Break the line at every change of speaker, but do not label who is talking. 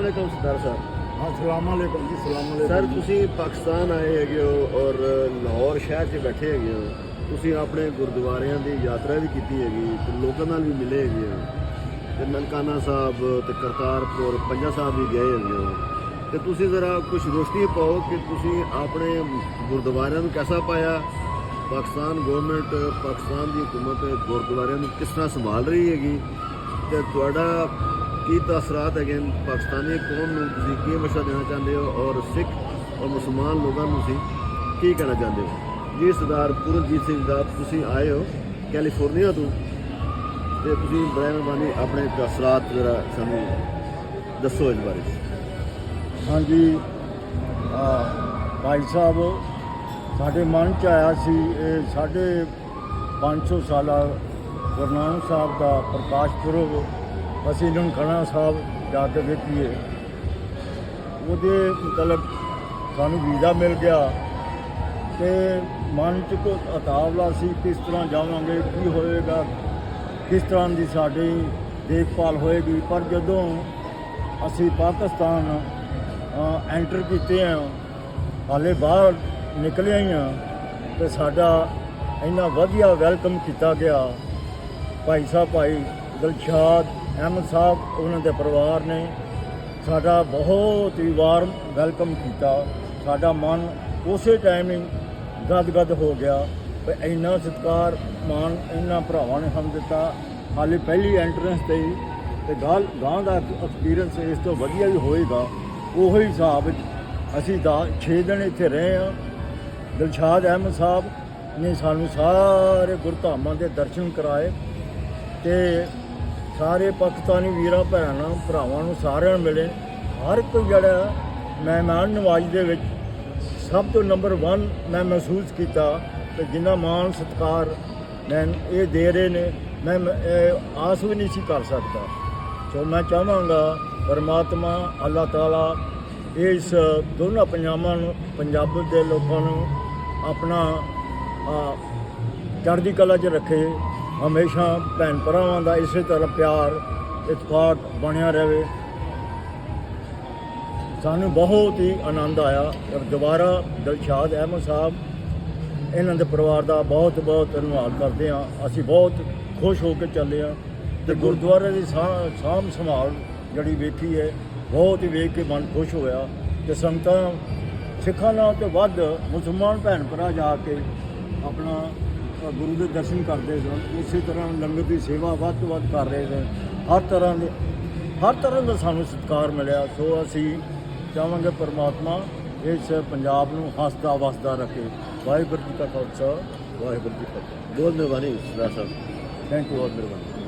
अस्सलामुअलैकुम सरदार साहब।
हाँ सलामकुम जी सलामकुम
सर ਤੁਸੀਂ ਪਾਕਿਸਤਾਨ ਆਏ ਹੈਗੇ ਹੋ ਔਰ ਲਾਹੌਰ ਸ਼ਹਿਰ 'ਚ ਬੈਠੇ ਹੈਗੇ ਹੋ। ਤੁਸੀਂ ਆਪਣੇ ਗੁਰਦੁਆਰਿਆਂ ਦੀ ਯਾਤਰਾ ਵੀ ਕੀਤੀ ਹੈਗੀ ਤੇ ਲੋਕਾਂ ਨਾਲ ਵੀ ਮਿਲੇ ਹੈਗੇ ਹੋ ਤੇ ਨਨਕਾਣਾ ਸਾਹਿਬ ਤੇ ਕਰਤਾਰਪੁਰ ਪੰਜਾ ਸਾਹਿਬ ਵੀ ਗਏ ਹੈਗੇ ਹੋ ਤੇ ਤੁਸੀਂ ਜ਼ਰਾ ਕੁਝ ਰੋਸ਼ਨੀ ਪਾਓ ਕਿ ਤੁਸੀਂ ਆਪਣੇ ਗੁਰਦੁਆਰਿਆਂ ਨੂੰ ਕਿਹਦਾ ਪਾਇਆ, ਪਾਕਿਸਤਾਨ ਗਵਰਨਮੈਂਟ ਪਾਕਿਸਤਾਨ ਦੀ ਹਕੂਮਤ ਗੁਰਦੁਆਰਿਆਂ ਨੂੰ ਕਿਸ ਤਰ੍ਹਾਂ ਸੰਭਾਲ ਰਹੀ ਹੈਗੀ ਤੇ ਤੁਹਾਡਾ ਕੀ ਤਾਸਰਾਤ ਹੈਗੇ ਪਾਕਿਸਤਾਨੀ ਕੌਮ ਨੂੰ, ਤੁਸੀਂ ਕੀ ਮਸ਼ਵਰਾ ਦੇਣਾ ਚਾਹੁੰਦੇ ਹੋ ਔਰ ਸਿੱਖ ਔਰ ਮੁਸਲਮਾਨ ਲੋਕਾਂ ਨੂੰ ਤੁਸੀਂ ਕੀ ਕਹਿਣਾ ਚਾਹੁੰਦੇ ਹੋ। ਜੀ ਸਰਦਾਰ ਪੂਰਨਜੀਤ ਸਿੰਘ ਦਾ ਤੁਸੀਂ ਆਏ ਹੋ ਕੈਲੀਫੋਰਨੀਆ ਤੋਂ ਤੇ ਤੁਸੀਂ ਬਰਾਏ ਮਿਹਰਬਾਨੀ ਆਪਣੇ ਤਾਸਰਾਤ ਜ਼ਰਾ ਸਾਨੂੰ ਦੱਸੋ ਇਸ ਬਾਰੇ।
हाँ जी भाई साहब साढ़े मन च आया सी साढ़े 500 साला गुरु नानक साहब का प्रकाश पुरब असी ननकाना साहब जाके देखिए वो मतलब सानू वीज़ा मिल गया तो मन च को अतावला सी किस तरह जावांगे की होएगा किस तरह की साड़ी देखभाल होएगी। पर जदों असी पाकिस्तान एंटर किए हैं हाले बाहर निकले ही हाँ तो साडा इन्ना वधिया वैलकम किया गया। भाई साहब भाई दिलशाद अहमद साहब उन्होंने परिवार ने साडा बहुत ही वार्म वैलकम किया। साडा मन उस टाइम ही गदगद हो गया भी इन्ना सत्कार मान इन्ना भरावां ने हम दिता। हाले पहली एंट्रेंस ते ही गाल गांह का एक्सपीरियंस इस तो वधिया भी होएगा। ਉਹੀ ਹਿਸਾਬ ਅਸੀਂ 6 ਦਿਨ ਇੱਥੇ ਰਹੇ ਹਾਂ। ਦਿਲਸ਼ਾਦ ਅਹਿਮਦ ਸਾਹਿਬ ਨੇ ਸਾਨੂੰ ਸਾਰੇ ਗੁਰਧਾਮਾਂ ਦੇ ਦਰਸ਼ਨ ਕਰਾਏ ਤੇ ਸਾਰੇ ਪਾਕਿਸਤਾਨੀ ਵੀਰਾਂ ਭੈਣਾਂ ਭਰਾਵਾਂ ਨੂੰ ਸਾਰਿਆਂ ਨੂੰ ਮਿਲੇ। ਹਰ ਕੋਈ ਜਿਹੜਾ ਮਹਿਮਾਨ ਨਵਾਜ਼ੀ ਦੇ ਵਿੱਚ ਸਭ ਤੋਂ ਨੰਬਰ 1 ਮੈਂ ਮਹਿਸੂਸ ਕੀਤਾ ਕਿ ਜਿੰਨਾ ਮਾਣ ਸਤਿਕਾਰ ਮੈਂ ਇਹ ਦੇ ਰਹੇ ਨੇ ਮੈਂ ਆਸ ਵੀ ਨਹੀਂ ਸੀ ਕਰ ਸਕਦਾ। ਸੋ ਮੈਂ ਚਾਹਾਂਗਾ परमात्मा अल्लाह ताला इस दोनों पंजाब के लोगों अपना चढ़ती कला च रखे। हमेशा भैन भरावां दा इस तरह प्यार इतफाक बनया रहे। सानू बहुत ही आनंद आया और दोबारा दिलशाद अहमद साहब इन्हां दे परिवार का बहुत बहुत धन्यवाद करते हैं। असी बहुत खुश हो के चले हाँ तो गुरुद्वारे की साम संभाल जड़ी वेखी है बहुत ही वेख के मन खुश होया। तो संगतां सिखां नाल तो वध मुसलमान भैन भरा जाके अपना गुरु के दर्शन करते सन। इस तरह लंगर की सेवा वध तो वध कर रहे थे। हर तरह का सानू सत्कार मिलिया। सो असी चाहांगे परमात्मा इस पंजाब नूं हसदा वसदा रखे। वाहिगुरू जी का खालसा वाहिगुरू जी की फतेह।
बहुत मेहरबानी सरदार साहब,
थैंक यू।
बहुत मेहरबानी।